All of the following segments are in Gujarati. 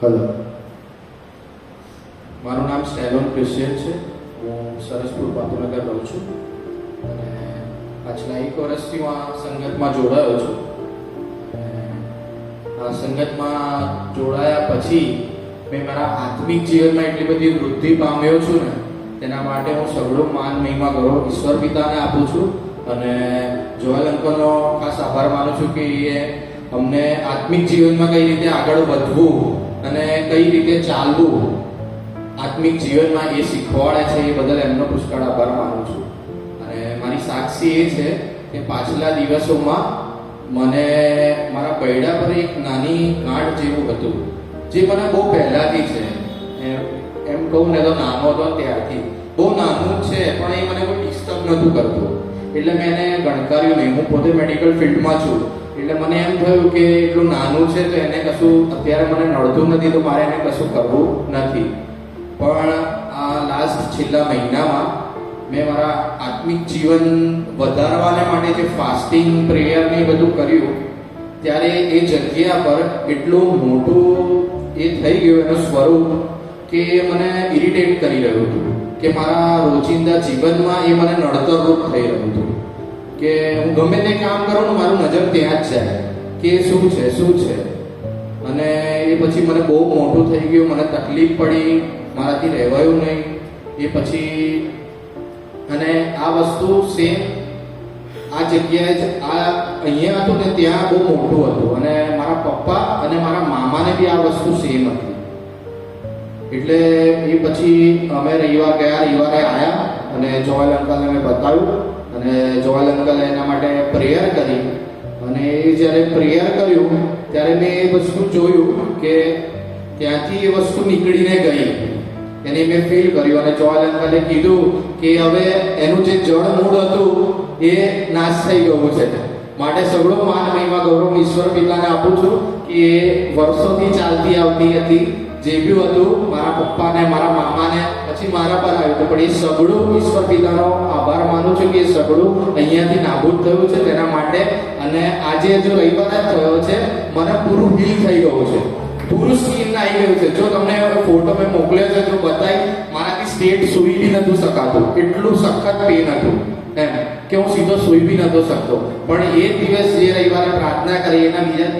હલો, મારું નામ સ્ટેલોન ક્રિશ્ચિયન છે. હું સરસપુર પાતુનગર રહું છું અને પાછલા 1 વર્ષથી હું આ સંગતમાં જોડાયો છું. આ સંગતમાં જોડાયા પછી મેં મારા આત્મિક જીવનમાં એટલી બધી વૃદ્ધિ પામ્યો છું ને, તેના માટે હું સગળો માન મહિમા ગૌરવ ઈશ્વર પિતાને આપું છું. અને જોયલ અંકલનો ખાસ આભાર માનું છું કે એ અમને આત્મિક જીવનમાં કઈ રીતે આગળ વધવું અને કઈ રીતે ચાલવું આત્મિક જીવનમાં એ શીખવાડે છે. એ બદલ એમનો પુષ્કળ આભાર માનું છું. અને મારી સાક્ષી એ છે કે પાછલા દિવસોમાં મને મારા બૈડા પર એક નાની ગાંઠ જેવું હતું, જે મને બહુ પહેલાથી છે. એમ કહું ને તો નાનો હતો ત્યારથી, બહુ નાનું છે, પણ એ મને કોઈ ડિસ્ટર્બ નહોતું કરતું. એટલે મેં એને ગણકાર્યું નહીં. હું પોતે મેડિકલ ફિલ્ડમાં છું, એટલે મને એમ થયું કે એટલું નાનું છે તો એને કશું અત્યારે મને નડતું નથી, તો મારે એને કશું કરવું નથી. પણ આ લાસ્ટ છેલ્લા મહિનામાં મેં મારા આત્મિક જીવન વધારવાને માટે જે ફાસ્ટિંગ પ્રેયર ને એ બધું કર્યું, ત્યારે એ જગ્યા પર એટલું મોટું એ થઈ ગયું એનું સ્વરૂપ કે મને ઇરિટેટ કરી રહ્યું હતું, કે મારા રોજિંદા જીવનમાં એ મને નડતરરૂપ થઈ રહ્યું હતું. કે હું ગમે તે કામ કરું ને મારું નજર ત્યાં જ જાય કે શું છે. અને એ પછી મને બહુ મોટું થઈ ગયું, મને તકલીફ પડી, મારાથી રહેવાયું નહીં. એ પછી અને આ વસ્તુ સેમ આ જગ્યાએ જ આ અહીંયા હતું ને ત્યાં બહુ મોટું હતું. અને મારા પપ્પા અને મારા મામાને બી આ વસ્તુ સેમ હતી. એટલે એ પછી અમે રવિવારે આવ્યા અને જોયલ અંકલને મેં બતાવ્યું અને જોયલ અંકલે એના માટે પ્રેયર કરી. અને એ જ્યારે પ્રેયર કર્યું ત્યારે મેં એ વસ્તુ જોયું કે ત્યાંથી એ વસ્તુ નીકળીને ગઈ, એને મેં ફીલ કર્યું. અને જોયલ અંકલે કીધું કે હવે એનું જે જળ મૂળ હતું એ નાશ થઈ ગયું છે. માટે સગળો માન મહિમા ગૌરવ ઈશ્વર પિતાને આપું છું કે વર્ષોથી ચાલતી આવતી હતી જે બી હતું, મારા પપ્પાને મારા મામાને પછી મારા પર આવ્યું હતું. પણ એ સગળું ઈશ્વર પિતાનો આભાર માનું છું કે એ સગળું અહીંયાથી નાબૂદ થયું છે તેના માટે. અને આજે જો રવિવારે થયો છે, મને પૂરું હીલ થઈ ગયું છે, પૂરું સ્કીન આવી ગયું છે. જો તમને ફોટો મેં મોકલ્યો છે તો બતાવી, મારાથી સ્ટેટ સૂઈ બી નતું શકાતું, એટલું સખત પેન હતું એમ કે હું સીધો સૂઈ બી નતો શકતો. પણ એ દિવસ જે રવિવારે પ્રાર્થના કરી એના બીજા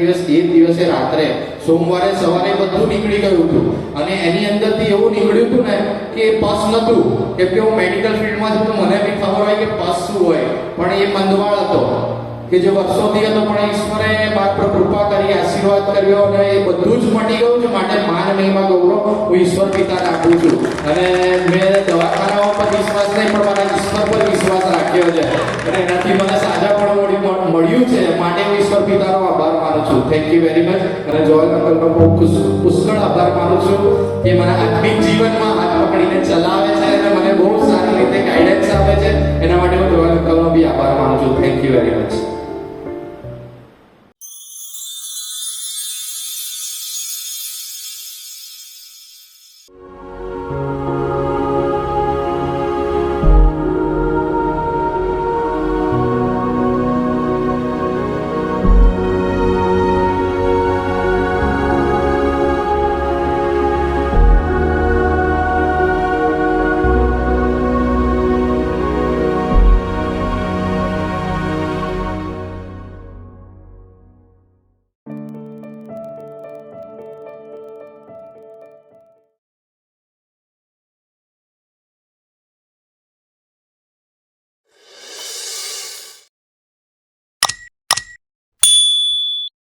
દિવસે રાત્રે સોમવારે સવારે બધું નીકળી ગયું હતું. અને એની અંદરથી એવું નીકળ્યું હતું ને કે પસ નતું, કેમ કે હું મેડિકલ ફિલ્ડમાં છું તો મને બી ખબર હોય કે પસ શું હોય. પણ એ મંદવાળ હતો કે જે વર્ષોથી હતો, પણ ઈશ્વરે મારા પર કૃપા કરી, આશીર્વાદ કર્યો અને એ બધું જ મટી ગયું છે. માટે માન મહિમા ગૌરવ હું ઈશ્વર પિતાને આપું છું. અને મેં દવાખાનાઓ પર વિશ્વાસ નહીં, પણ મારા ઈશ્વર પર વિશ્વાસ રાખ્યો છે અને એનાથી મને સાજાપણું મળ્યું છે. માટે હું ઈશ્વર પિતાનો આભાર માનું છું. Thank you very much. અને જોયલ અંકલનો બહુ પુષ્કળ આભાર માનું છું કે મને આત્મિક જીવનમાં હાથ પકડીને ચલાવે છે અને મને બહુ સારી રીતે ગાઈડન્સ આપે છે. એના માટે હું જોયલ અંકલનો બી આભાર માનું છું. Thank you very much.